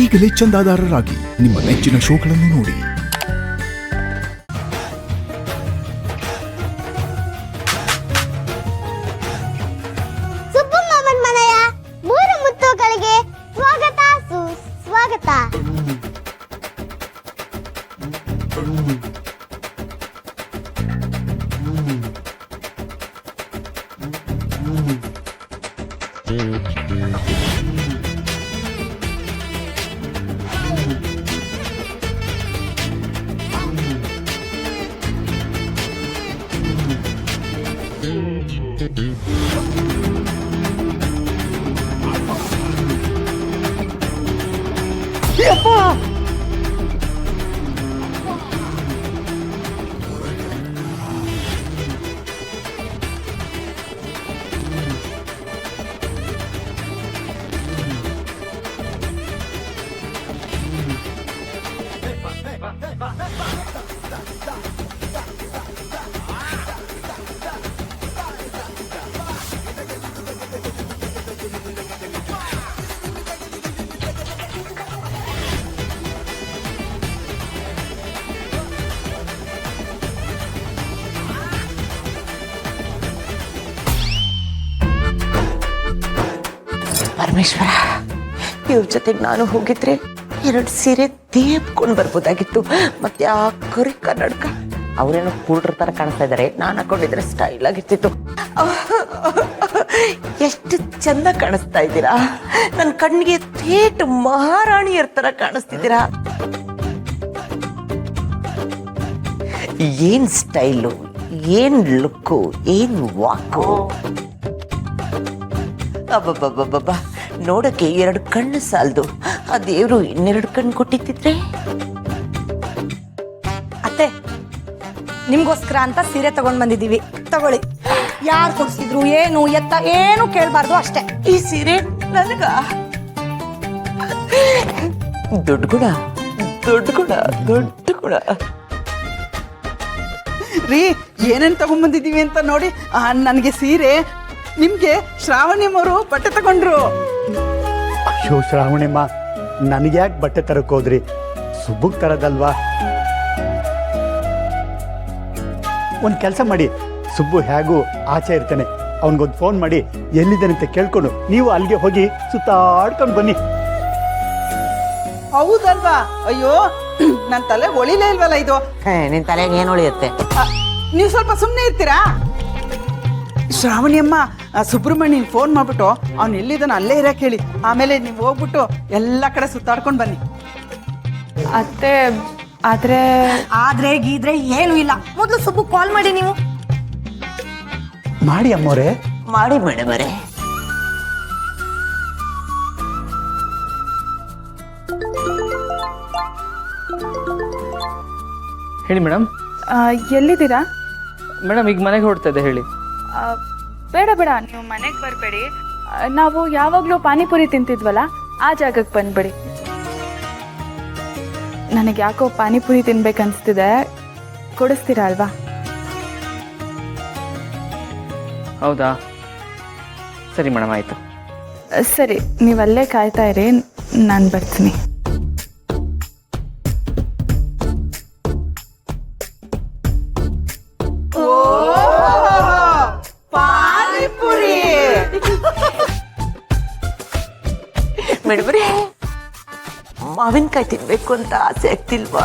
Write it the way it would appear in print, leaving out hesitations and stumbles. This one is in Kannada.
ಈಗಲೇ ಚಂದಾದಾರರಾಗಿ ನಿಮ್ಮ ನೆಚ್ಚಿನ ಶೋಗಳನ್ನು ನೋಡಿ. ಪರಮೇಶ್ವರ, ಇವ್ರ ಜೊತೆಗೆ ನಾನು ಹೋಗಿದ್ರೆ 2 ಸೀರೆ ದೇಪ್ಕೊಂಡು ಬರ್ಬೋದಾಗಿತ್ತು. ಮತ್ತೆ ಆ ಕರಿ ಕನ್ನಡಕ ಅವ್ರೇನೋ ಕೂಡ್ರ ತರ ಕಾಣಿಸ್ತಾ ಇದಾರೆ, ನಾನು ಹಾಕೊಂಡಿದ್ರೆ ಸ್ಟೈಲ್ ಆಗಿರ್ತಿತ್ತು. ಎಷ್ಟು ಚಂದ ಕಾಣಿಸ್ತಾ ಇದ್ದೀರಾ, ನನ್ನ ಕಣ್ಣಿಗೆ ಥೇಟ್ ಮಹಾರಾಣಿಯರ ತರ ಕಾಣಿಸ್ತಿದ್ದೀರಾ. ಏನ್ ಸ್ಟೈಲು, ಏನ್ ಲುಕ್ಕು, ಏನ್ ವಾಕು. ಅಬ್ಬಬ್ಬಬ್ಬಬ್ಬ, ನೋಡಕ್ಕೆ 2 ಕಣ್ಣು ಸಾಲದು, ಆ ದೇವ್ರು 2 ಕಣ್ಣು ಕೊಟ್ಟಿತ್ತಿದ್ರೆ. ಅತ್ತೆ, ನಿಮ್ಗೋಸ್ಕರ ಅಂತ ಸೀರೆ ತಗೊಂಡ್ ಬಂದಿದ್ದೀವಿ, ತಗೊಳ್ಳಿ. ಯಾರು ಕೊಡ್ಸಿದ್ರು, ಏನು ಎತ್ತ ಏನು ಕೇಳಬಾರ್ದು ಅಷ್ಟೇ. ಈ ಸೀರೆ ನನಗ ದೊಡ್ಡ ಗುಣ, ದೊಡ್ಡ ಗುಣ, ದೊಡ್ಡ ಗುಣ. ರೀ, ಏನೇನ್ ತಗೊಂಡ್ಬಂದಿದೀವಿ ಅಂತ ನೋಡಿ. ನನಗೆ ಸೀರೆ, ನಿಮ್ಗೆ ಶ್ರಾವಣಿಯಮ್ಮವರು ಬಟ್ಟೆ ತಗೊಂಡ್ರು. ಅಯ್ಯೋ ಶ್ರಾವಣಿಮ್ಮ, ನನಗ್ಯಾಕೆ ಬಟ್ಟೆ ತರಕ್ ಹೋದ್ರಿ? ಸುಬ್ಬುಗ್ ತರದಲ್ವಾ? ಒಂದು ಕೆಲಸ ಮಾಡಿ, ಸುಬ್ಬು ಹೇಗೂ ಆಚೆ ಇರ್ತಾನೆ, ಅವನಿಗೊಂದು ಫೋನ್ ಮಾಡಿ ಎಲ್ಲಿದ್ದಾನೆ ಅಂತ ಕೇಳ್ಕೊಂಡು ನೀವು ಅಲ್ಲಿಗೆ ಹೋಗಿ ಸುತ್ತಾಡ್ಕೊಂಡು ಬನ್ನಿ. ಹೌದಲ್ವಾ? ಅಯ್ಯೋ, ನನ್ನ ತಲೆ ಒಳಿಲೇ ಇಲ್ವಲ್ಲ ಇದು. ನಿನ್ ತಲೆಗೆ ಏನು ಉಳಿಯುತ್ತೆ? ನೀವು ಸ್ವಲ್ಪ ಸುಮ್ಮನೆ ಇರ್ತೀರಾ? ಶ್ರಾವಣಿಯಮ್ಮ ಸುಬ್ರಹ್ಮಣ್ಯನ್ ಫೋನ್ ಮಾಡ್ಬಿಟ್ಟು ಅವ್ನು ಎಲ್ಲಿದ್ದಾನ ಅಲ್ಲೇ ಇರಕ್ಕೆ ಹೇಳಿ. ಆಮೇಲೆ ನೀವು ಹೋಗ್ಬಿಟ್ಟು ಎಲ್ಲ ಕಡೆ ಸುತ್ತಾಡ್ಕೊಂಡು ಬನ್ನಿ. ಅತ್ತೆ, ಆದ್ರೆ ಗೀದ್ರೆ ಏನು ಇಲ್ಲ. ಮೊದಲು ಸುಬ್ಬು ಕಾಲ್ ಮಾಡಿ. ನೀವು ಮಾಡಿ ಅಮ್ಮೋರೆ, ಮಾಡಿ ಮೇಡಮ್ ಅವರೇ. ಹೇಳಿ ಮೇಡಮ್. ಎಲ್ಲಿದ್ದೀರಾ ಮೇಡಮ್, ಈಗ ಮನೆಗೆ ಹೊರಡ್ತಾ ಇದೆ. ಹೇಳಿ. ಬೇಡ ಬೇಡ, ನೀವು ಮನೆಗೆ ಬರಬೇಡಿ. ನಾವು ಯಾವಾಗಲೂ ಪಾನಿಪುರಿ ತಿಂತಿದ್ವಲ್ಲ, ಆ ಜಾಗಕ್ಕೆ ಬಂದ್ಬಿಡಿ. ನನಗೆ ಯಾಕೋ ಪಾನಿಪುರಿ ತಿನ್ಬೇಕನ್ಸ್ತಿದೆ, ಕೊಡಿಸ್ತೀರಾ ಅಲ್ವಾ? ಹೌದಾ, ಸರಿ ಮೇಡಮ್, ಆಯಿತು. ಸರಿ, ನೀವಲ್ಲೇ ಕಾಯ್ತಾ ಇರಿ, ನಾನು ಬರ್ತೀನಿ. ಮೇಡಮ್ರೆ, ಮಾವಿನಕಾಯಿ ತಿನ್ಬೇಕು ಅಂತ ಆಸೆ ಆಗ್ತಿಲ್ವಾ?